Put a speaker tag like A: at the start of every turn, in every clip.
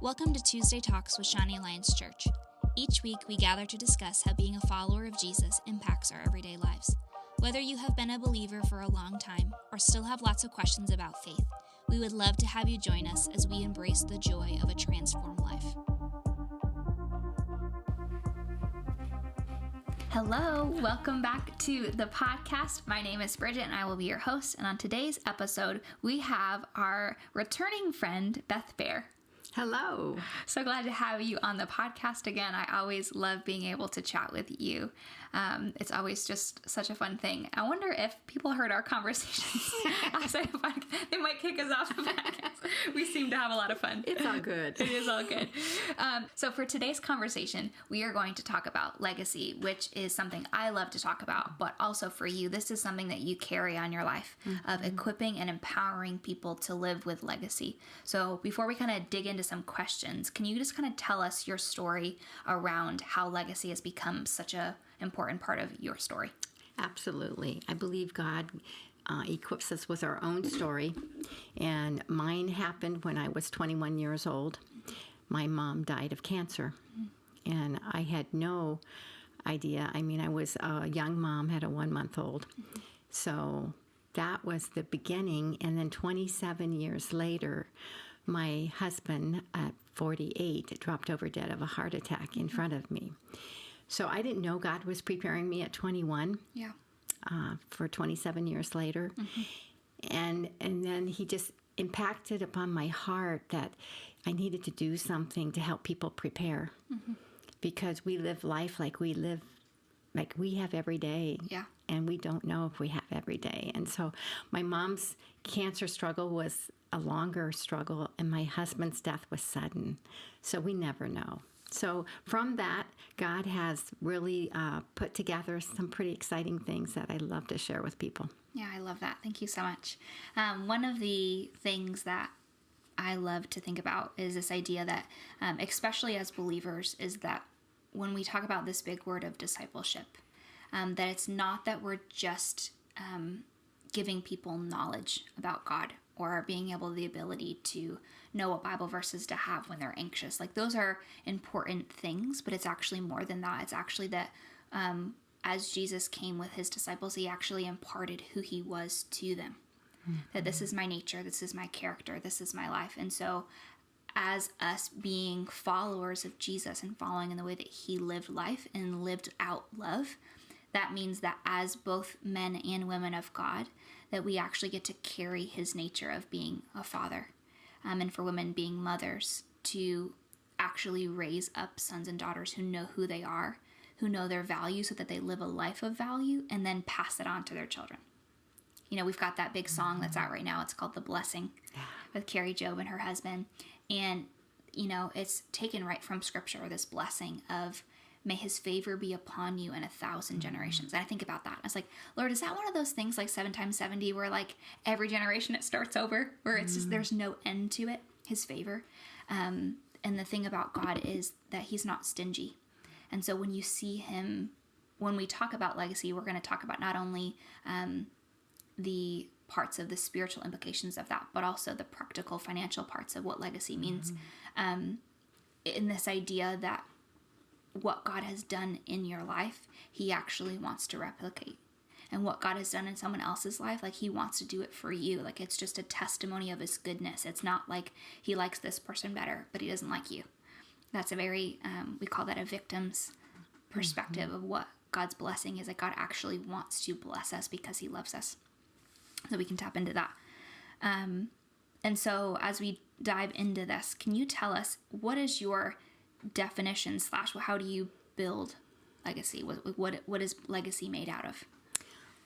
A: Welcome to Tuesday Talks with Shawnee Alliance Church. Each week, we gather to discuss how being a follower of Jesus impacts our everyday lives. Whether you have been a believer for a long time or still have lots of questions about faith, we would love to have you join us as we embrace the joy of a transformed life.
B: Hello, welcome back to the podcast. My name is Bridgett and I will be your host. And on today's episode, we have our returning friend, Beth Boehr.
C: Hello.
B: So glad to have you on the podcast again. I always love being able to chat with you. It's always just such a fun thing. I wonder if people heard our conversations outside the podcast. They might kick us off the podcast. We seem to have a lot of fun.
C: It's all good.
B: It is all good. So for today's conversation, we are going to talk about legacy, which is something I love to talk about, but also for you, this is something that you carry on your life of equipping and empowering people to live with legacy. So before we kind of dig into some questions, can you just kind of tell us your story around how legacy has become such a important part of your story?
C: Absolutely. I believe God equips us with our own story, and mine happened when I was 21 years old. My mom died of cancer, and I had no idea. I mean, I was a young mom, had a 1-month-old. So that was the beginning, and then 27 years later, my husband at 48 dropped over dead of a heart attack in front of me. So I didn't know God was preparing me at 21 for 27 years later. And then he just impacted upon my heart that I needed to do something to help people prepare. Because we live life like we have every day. And we don't know if we have every day. And so my mom's cancer struggle was a longer struggle, and my husband's death was sudden. So we never know. So from that, God has really put together some pretty exciting things that I love to share with people.
B: Yeah, I love that. Thank you so much. One of the things that I love to think about is this idea that, especially as believers, is that when we talk about this big word of discipleship, that it's not that we're just giving people knowledge about God or being able the ability to know what Bible verses to have when they're anxious. Like, those are important things, but it's actually more than that. It's actually that as Jesus came with his disciples, he actually imparted who he was to them. That this is my nature, this is my character, this is my life. And so as us being followers of Jesus and following in the way that he lived life and lived out love, that means that as both men and women of God, that we actually get to carry his nature of being a father, and for women being mothers, to actually raise up sons and daughters who know who they are, who know their value so that they live a life of value and then pass it on to their children. You know, we've got that big song that's out right now. It's called The Blessing with Carrie Job and her husband. And, you know, it's taken right from scripture, this blessing of, may his favor be upon you in 1,000 generations. And I think about that. I was like, Lord, is that one of those things like 7 times 70 where like every generation it starts over, where it's just, there's no end to it, his favor. And the thing about God is that he's not stingy. And so when you see him, when we talk about legacy, we're going to talk about not only the parts of the spiritual implications of that, but also the practical financial parts of what legacy means. In this idea that what God has done in your life, he actually wants to replicate. And what God has done in someone else's life, like he wants to do it for you. Like, it's just a testimony of his goodness. It's not like he likes this person better, but he doesn't like you. That's a very, we call that a victim's perspective of what God's blessing is. Like, God actually wants to bless us because he loves us. So we can tap into that. And so as we dive into this, can you tell us, what is your definition / how do you build legacy? What is legacy made out of?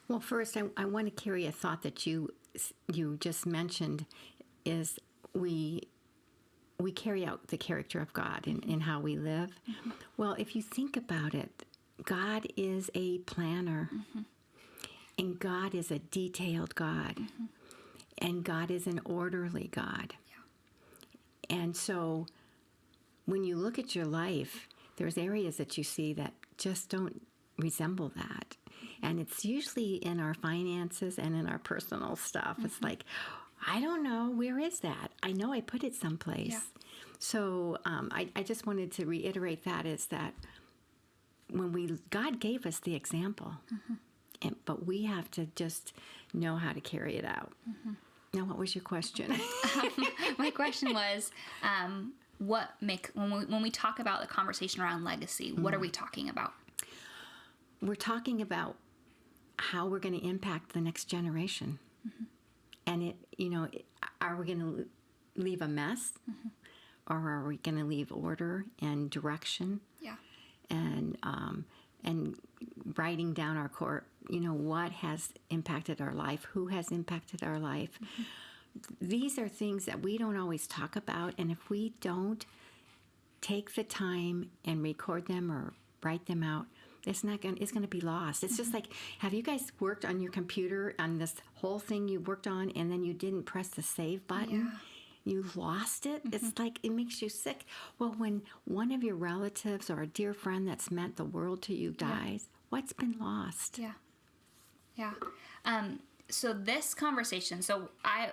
C: Well, first, I want to carry a thought that you just mentioned, is we carry out the character of God in how we live. Well, if you think about it, God is a planner, and God is a detailed God, and God is an orderly God. And so when you look at your life, there's areas that you see that just don't resemble that. And it's usually in our finances and in our personal stuff. It's like, I don't know. Where is that? I know I put it someplace.
B: Yeah.
C: So I just wanted to reiterate that is that when God gave us the example, but we have to just know how to carry it out. Now, what was your question?
B: My question was, when we talk about the conversation around legacy, what are we talking about?
C: We're talking about how we're going to impact the next generation. And are we going to leave a mess? Or are we going to leave order and direction?
B: Yeah.
C: And writing down our core, what has impacted our life, who has impacted our life. These are things that we don't always talk about, and if we don't take the time and record them or write them out, it's going to be lost. It's just like, have you guys worked on your computer on this whole thing you worked on, and then you didn't press the save button?
B: Yeah.
C: You lost it. It's like, it makes you sick. Well, when one of your relatives or a dear friend that's meant the world to you dies, what's been lost?
B: Yeah. So this conversation, I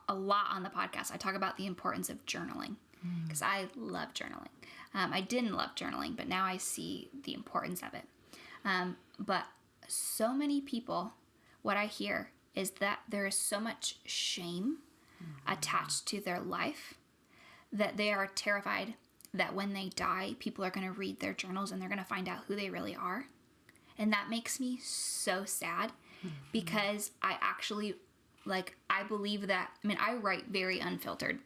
B: a lot on the podcast, I talk about the importance of journaling because I love journaling. I didn't love journaling, but now I see the importance of it. But so many people, what I hear is that there is so much shame attached to their life that they are terrified that when they die, people are going to read their journals and they're going to find out who they really are. And that makes me so sad because I actually, I believe that, I write very unfiltered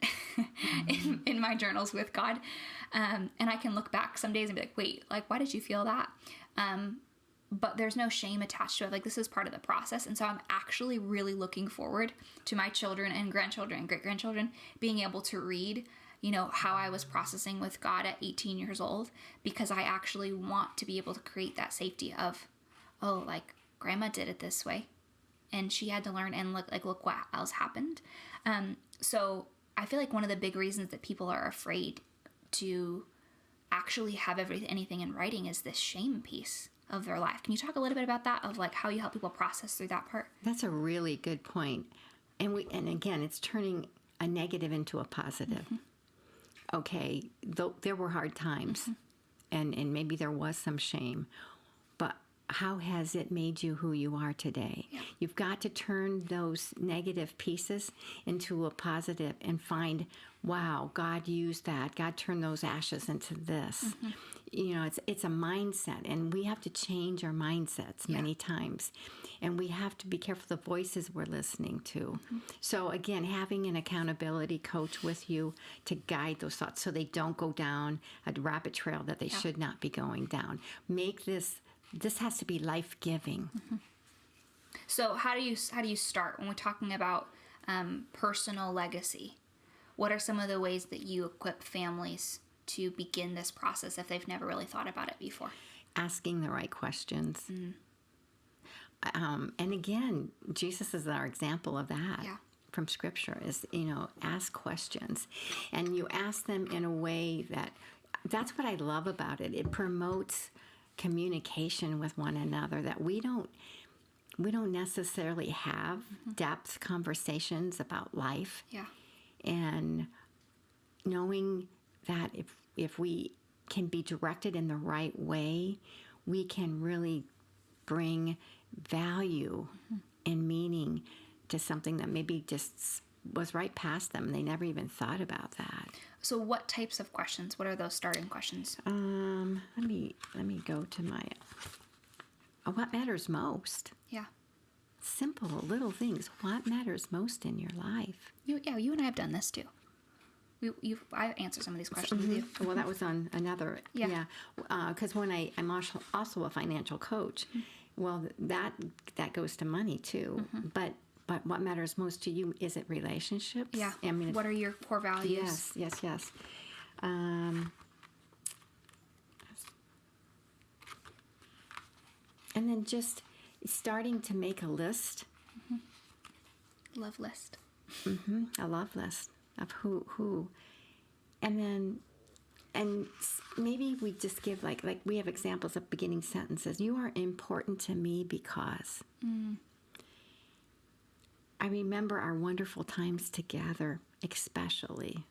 B: in my journals with God. And I can look back some days and be like, wait, why did you feel that? But there's no shame attached to it. This is part of the process. And so I'm actually really looking forward to my children and grandchildren and great-grandchildren being able to read, how I was processing with God at 18 years old, because I actually want to be able to create that safety of, grandma did it this way and she had to learn, and look what else happened. So I feel like one of the big reasons that people are afraid to actually have anything in writing is this shame piece of their life. Can you talk a little bit about that, of how you help people process through that part?
C: That's a really good point. And again, it's turning a negative into a positive. Okay, there were hard times, and maybe there was some shame, but how has it made you who you are today?
B: Yeah.
C: You've got to turn those negative pieces into a positive and find, wow, God used that. God turned those ashes into this. It's a mindset, and we have to change our mindsets many times. And we have to be careful the voices we're listening to. So again, having an accountability coach with you to guide those thoughts so they don't go down a rabbit trail that they should not be going down. Make this has to be life-giving.
B: So how do you start when we're talking about personal legacy? What are some of the ways that you equip families to begin this process if they've never really thought about it before?
C: Asking the right questions. And again, Jesus is our example of that from Scripture is, ask questions. And you ask them in a way that's what I love about it. It promotes communication with one another that we don't necessarily have depth conversations about life.
B: Yeah.
C: And knowing that if we can be directed in the right way, we can really bring value and meaning to something that maybe just was right past them. They never even thought about that.
B: So what types of questions? What are those starting questions?
C: Let me go to my what matters most.
B: Yeah.
C: Simple little things. What matters most in your life?
B: You and I have done this too. I answer some of these questions with you.
C: Well, that was on another.
B: Yeah.
C: Because when I'm also a financial coach, well, that goes to money too. But what matters most to you, is it relationships?
B: Yeah. What are your core values?
C: Yes. And then just starting to make a list.
B: Love list.
C: A love list of who. And maybe we just give like we have examples of beginning sentences. You are important to me because. I remember our wonderful times together, especially.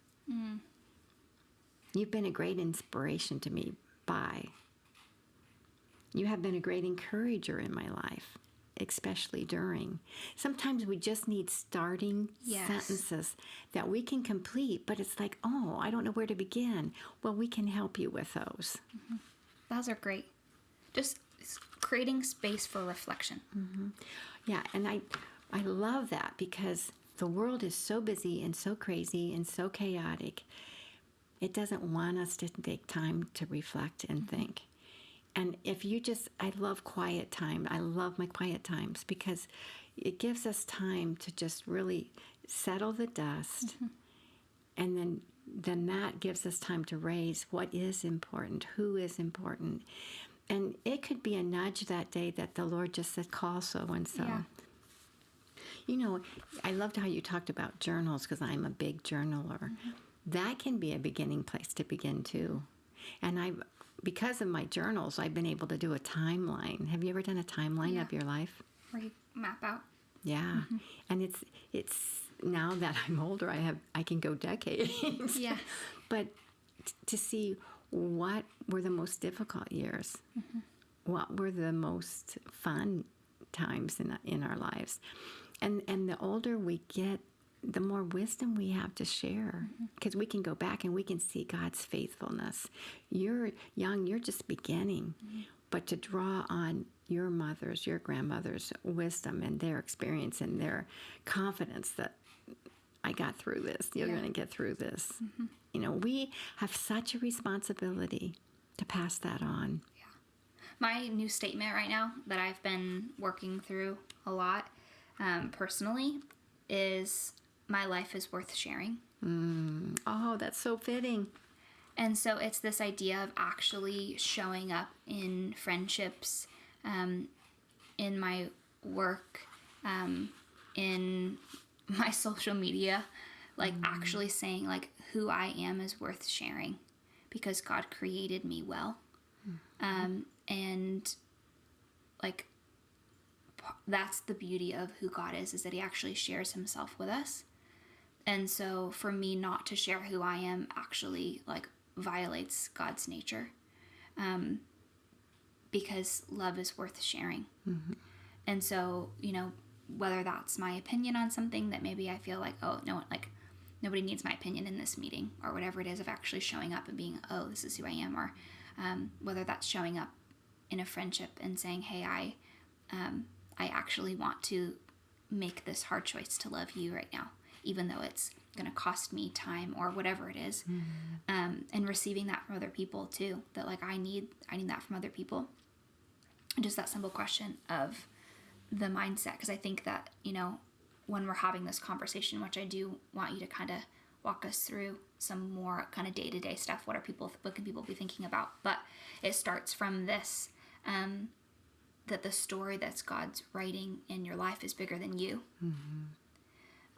C: You've been a great inspiration to me. Bye. You have been a great encourager in my life, especially during. Sometimes we just need starting sentences that we can complete, but it's like, oh, I don't know where to begin. Well, we can help you with those.
B: Those are great. Just creating space for reflection.
C: Yeah, and I love that because the world is so busy and so crazy and so chaotic. It doesn't want us to take time to reflect and think. And if you just, I love quiet time. I love my quiet times because it gives us time to just really settle the dust. And then that gives us time to raise what is important, who is important. And it could be a nudge that day that the Lord just said, call so-and-so.
B: Yeah.
C: You know, I loved how you talked about journals because I'm a big journaler. That can be a beginning place to begin too. And because of my journals, I've been able to do a timeline. Have you ever done a timeline of your life?
B: Where you map out.
C: Yeah. And it's now that I'm older, I can go decades.
B: Yeah.
C: But to see what were the most difficult years, what were the most fun times in our lives, and the older we get, the more wisdom we have to share, because we can go back and we can see God's faithfulness. You're young, you're just beginning, but to draw on your mother's, your grandmother's wisdom and their experience and their confidence that I got through this, you're going to get through this. You know, we have such a responsibility to pass that on.
B: Yeah. My new statement right now that I've been working through a lot personally is my life is worth sharing.
C: Oh, that's so fitting.
B: And so it's this idea of actually showing up in friendships, in my work, in my social media, like actually saying like who I am is worth sharing because God created me well. And like that's the beauty of who God is that he actually shares himself with us. And so for me not to share who I am actually like violates God's nature, because love is worth sharing. And so, you know, whether that's my opinion on something that maybe I feel like, oh, no, like nobody needs my opinion in this meeting, or whatever it is, of actually showing up and being, oh, this is who I am, or whether that's showing up in a friendship and saying, hey, I actually want to make this hard choice to love you right now, even though it's going to cost me time or whatever it is. And receiving that from other people too, that like I need that from other people. And just that simple question of the mindset, because I think that, you know, when we're having this conversation, which I do want you to kind of walk us through some more kind of day-to-day stuff, what can people be thinking about? But it starts from this, that the story that's God's writing in your life is bigger than you.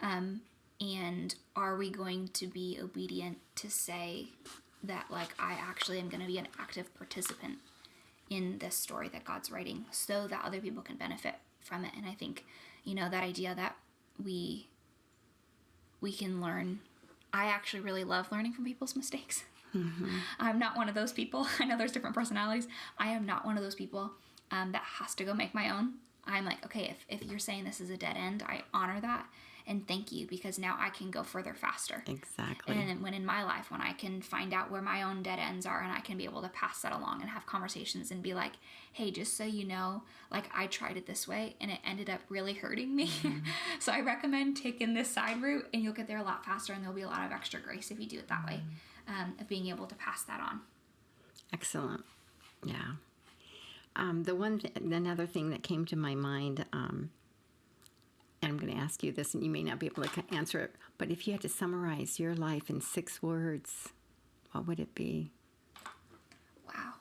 B: And are we going to be obedient to say that, like, I actually am going to be an active participant in this story that God's writing so that other people can benefit from it? And I think, you know, that idea that we can learn. I actually really love learning from people's mistakes. I'm not one of those people. I know there's different personalities. I am not one of those people that has to go make my own. I'm like, okay, if you're saying this is a dead end, I honor that. And thank you, because now I can go further faster.
C: Exactly.
B: And when in my life, when I can find out where my own dead ends are and I can be able to pass that along and have conversations and be like, hey, just so you know, like I tried it this way and it ended up really hurting me. So I recommend taking this side route and you'll get there a lot faster, and there'll be a lot of extra grace if you do it that way, of being able to pass that on. Excellent.
C: Yeah. Another thing that came to my mind, and I'm going to ask you this, and you may not be able to answer it, but if you had to summarize your life in 6 words, what would it be?
B: Wow.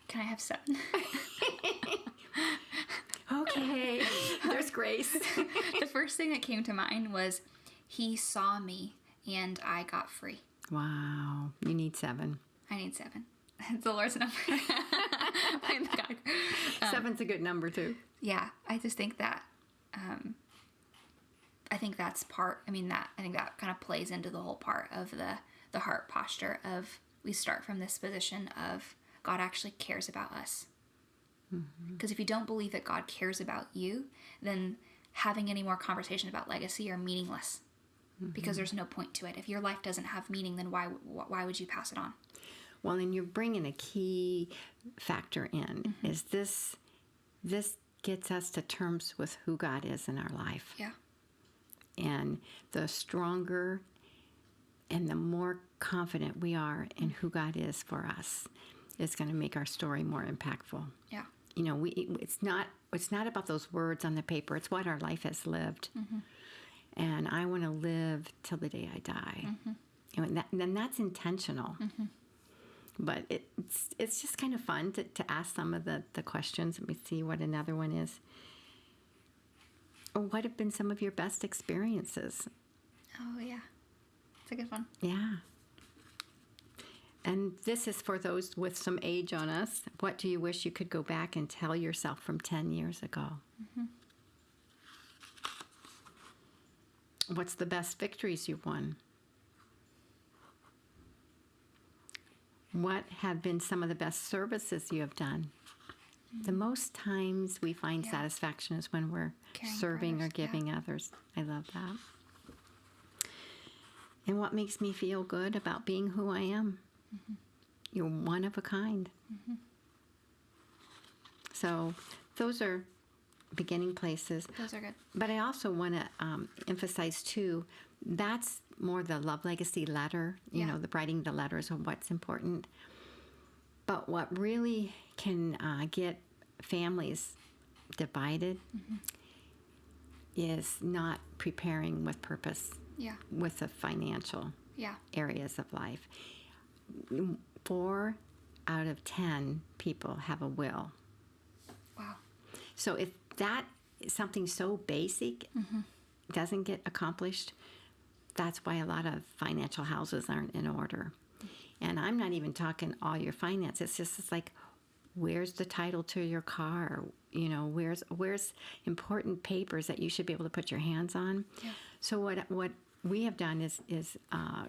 B: Can I have 7?
C: Okay. There's grace.
B: The first thing that came to mind was, he saw me and I got free.
C: Wow. You need 7.
B: I need 7. It's the Lord's number. behind the guide.
C: 7's a good number too.
B: Yeah, I just think that, I think that's part, I think that kind of plays into the whole part of the heart posture of, we start from this position of God actually cares about us. Because if you don't believe that God cares about you, then having any more conversations about legacy are meaningless. Because there's no point to it. If your life doesn't have meaning, then why would you pass it on?
C: Well, and you're bringing a key factor in, is this gets us to terms with who God is in our life.
B: Yeah.
C: And the stronger and the more confident we are in who God is for us, it's going to make our story more impactful.
B: Yeah.
C: You know, it's not about those words on the paper. It's what our life has lived. And I want to live till the day I die. And then that's intentional. But it's just kind of fun to ask some of the questions. Let me see what another one is. Or what have been some of your best experiences?
B: Oh, yeah. It's a good one.
C: Yeah. And this is for those with some age on us. What do you wish you could go back and tell yourself from 10 years ago? What's the best victories you've won? What have been some of the best services you have done? The most times we find satisfaction is when we're
B: Caring
C: serving
B: for
C: or
B: others,
C: giving others. I love that. And what makes me feel good about being who I am? You're one of a kind. So those are beginning places.
B: Those are good.
C: But I also want to emphasize, too, that's more the love legacy letter, you know, the writing the letters of what's important. But what really can get families divided is not preparing with purpose with the financial areas of life. 4 out of 10 people have a will.
B: Wow.
C: So if that is something so basic doesn't get accomplished, that's why a lot of financial houses aren't in order. And I'm not even talking all your finances. It's like, where's the title to your car? You know, where's important papers that you should be able to put your hands on?
B: Yeah.
C: So what we have done is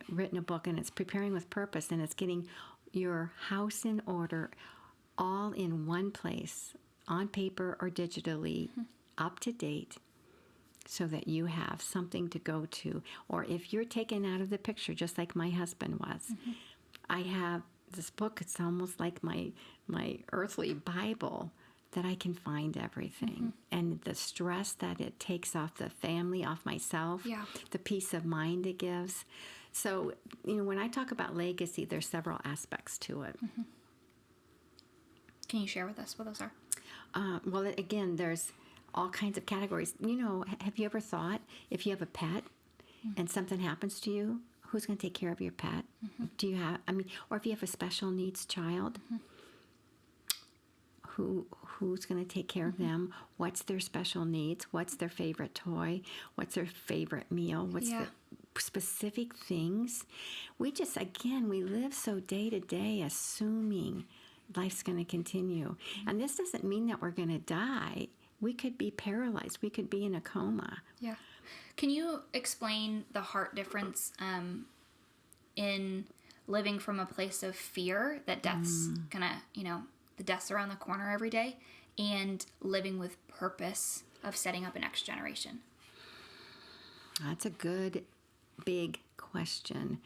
C: written a book, and it's Preparing with Purpose, and it's getting your house in order all in one place, on paper or digitally, up to date, so that you have something to go to. Or if you're taken out of the picture, just like my husband was, I have this book. It's almost like my earthly Bible, that I can find everything. And the stress that it takes off the family, off myself, the peace of mind it gives. So, you know, when I talk about legacy, there's several aspects to it.
B: Can you share with us what those are?
C: Well, again, there's all kinds of categories. You know, have you ever thought, if you have a pet and something happens to you, who's going to take care of your pet? Do you have, or if you have a special needs child, who's going to take care of them? What's their special needs? What's their favorite toy? What's their favorite meal? What's the specific things? We live so day to day assuming life's going to continue. And this doesn't mean that we're going to die. We could be paralyzed. We could be in a coma. Yeah.
B: Can you explain the heart difference in living from a place of fear that death's gonna, the death's around the corner every day, and living with purpose of setting up a next generation?
C: That's a good, big question.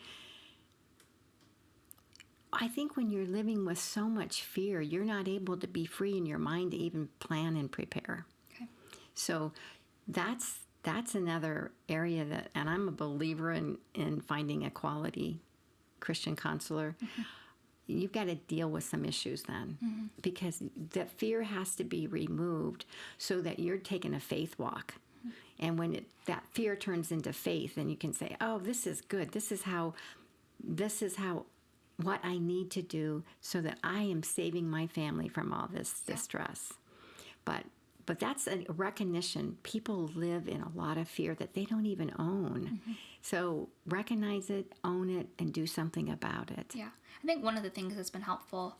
C: I think when you're living with so much fear, you're not able to be free in your mind to even plan and prepare.
B: Okay.
C: So that's another area that, and I'm a believer in finding a quality Christian counselor. You've got to deal with some issues then, because that fear has to be removed so that you're taking a faith walk. And when that fear turns into faith, then you can say, oh, this is good. This is how what I need to do so that I am saving my family from all this distress. But that's a recognition. People live in a lot of fear that they don't even own. So recognize it, own it, and do something about it.
B: Yeah. I think one of the things that's been helpful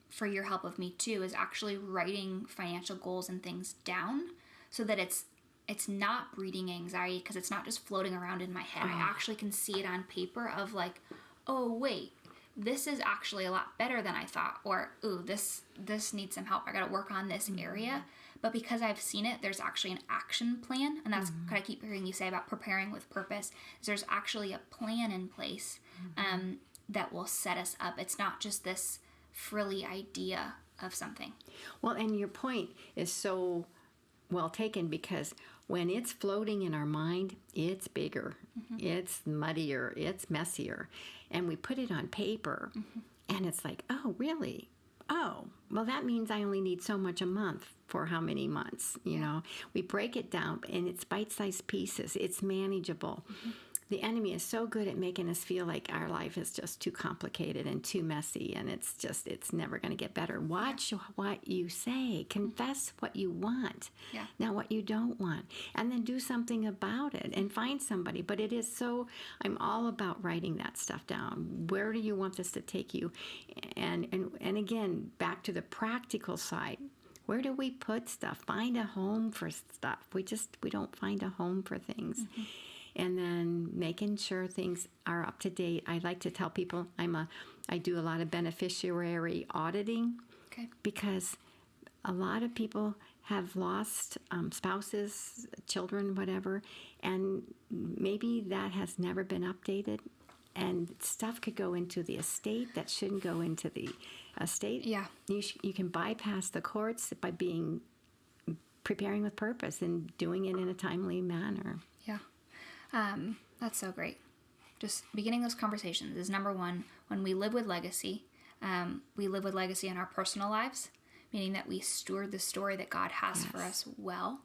B: for your help with me too is actually writing financial goals and things down so that it's not breeding anxiety, because it's not just floating around in my head. I actually can see it on paper of like, oh wait, this is actually a lot better than I thought, or ooh, this needs some help. I got to work on this area. But because I've seen it, there's actually an action plan, and that's what I keep hearing you say about preparing with purpose. Is there's actually a plan in place that will set us up. It's not just this frilly idea of something.
C: Well, and your point is so well taken, because when it's floating in our mind, it's bigger, it's muddier, it's messier, and we put it on paper, and it's like, oh, really? Oh, well, that means I only need so much a month for how many months, you know? We break it down, and it's bite-sized pieces. It's manageable. The enemy is so good at making us feel like our life is just too complicated and too messy, and it's never going to get better. Watch what you say. Confess what you want, not what you don't want, and then do something about it and find somebody. But it is so, I'm all about writing that stuff down. Where do you want this to take you? And again, back to the practical side. Where do we put stuff? Find a home for stuff. We don't find a home for things. And then making sure things are up to date. I like to tell people I do a lot of beneficiary auditing, because a lot of people have lost spouses, children, whatever, and maybe that has never been updated, and stuff could go into the estate that shouldn't go into the estate.
B: Yeah,
C: you can bypass the courts by preparing with purpose and doing it in a timely manner.
B: Yeah. That's so great. Just beginning those conversations is number one. When we live with legacy, we live with legacy in our personal lives, meaning that we steward the story that God has for us well.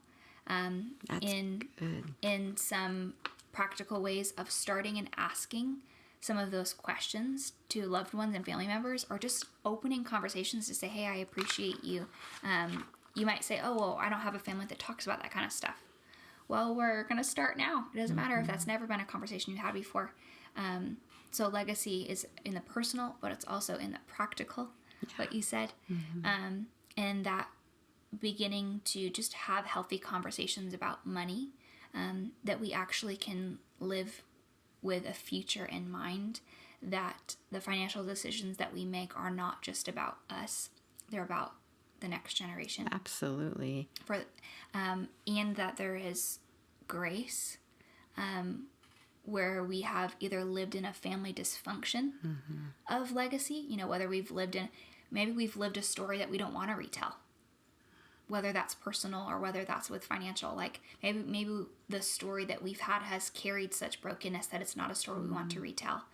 B: In some practical ways of starting and asking some of those questions to loved ones and family members, or just opening conversations to say, hey, I appreciate you. You might say, oh, well, I don't have a family that talks about that kind of stuff. Well, we're going to start now. It doesn't matter if that's never been a conversation you had before. So legacy is in the personal, but it's also in the practical, what you said. And that beginning to just have healthy conversations about money, that we actually can live with a future in mind, that the financial decisions that we make are not just about us. They're about the next generation.
C: Absolutely.
B: And that there is grace where we have either lived in a family dysfunction of legacy, whether maybe we've lived a story that we don't want to retell, whether that's personal or whether that's with financial. Like maybe the story that we've had has carried such brokenness that it's not a story we want to retell.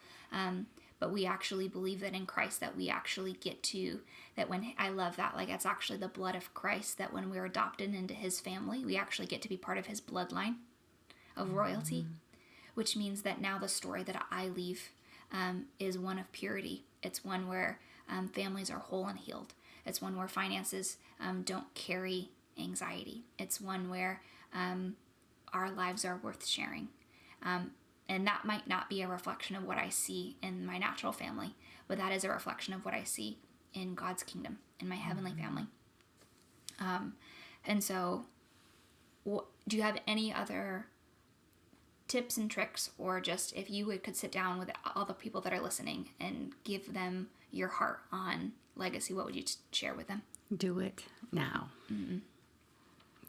B: But we actually believe that in Christ that we actually get to, I love that, like it's actually the blood of Christ, that when we're adopted into his family, we actually get to be part of his bloodline of royalty, which means that now the story that I leave is one of purity. It's one where families are whole and healed. It's one where finances don't carry anxiety. It's one where our lives are worth sharing. And that might not be a reflection of what I see in my natural family, but that is a reflection of what I see in God's kingdom, in my heavenly family. And so do you have any other tips and tricks, or just if you could sit down with all the people that are listening and give them your heart on legacy, what would you share with them?
C: Do it now.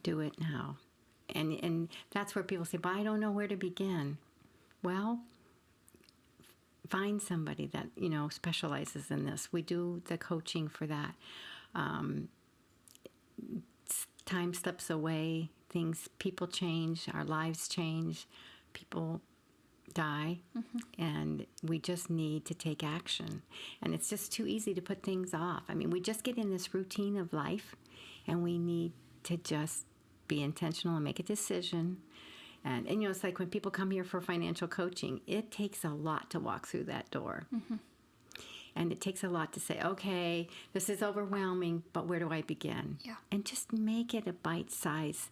C: Do it now. And that's where people say, but I don't know where to begin. Well, find somebody that, specializes in this. We do the coaching for that. Time slips away. People change. Our lives change. People die. And we just need to take action. And it's just too easy to put things off. I mean, we just get in this routine of life, and we need to just be intentional and make a decision. And it's like when people come here for financial coaching, it takes a lot to walk through that door. And it takes a lot to say, okay, this is overwhelming, but where do I begin?
B: Yeah.
C: And just make it a bite-sized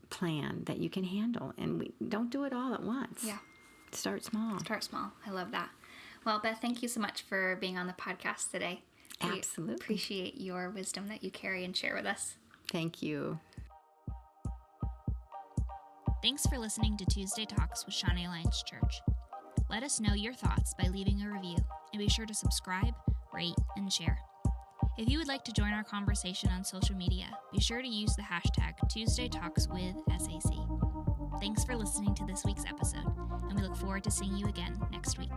C: plan that you can handle. And we don't do it all at once.
B: Yeah.
C: Start small.
B: Start small. I love that. Well, Beth, thank you so much for being on the podcast today.
C: Absolutely.
B: We appreciate your wisdom that you carry and share with us.
C: Thank you.
A: Thanks for listening to Tuesday Talks with Shawnee Alliance Church. Let us know your thoughts by leaving a review, and be sure to subscribe, rate, and share. If you would like to join our conversation on social media, be sure to use the hashtag TuesdayTalksWithSAC. Thanks for listening to this week's episode, and we look forward to seeing you again next week.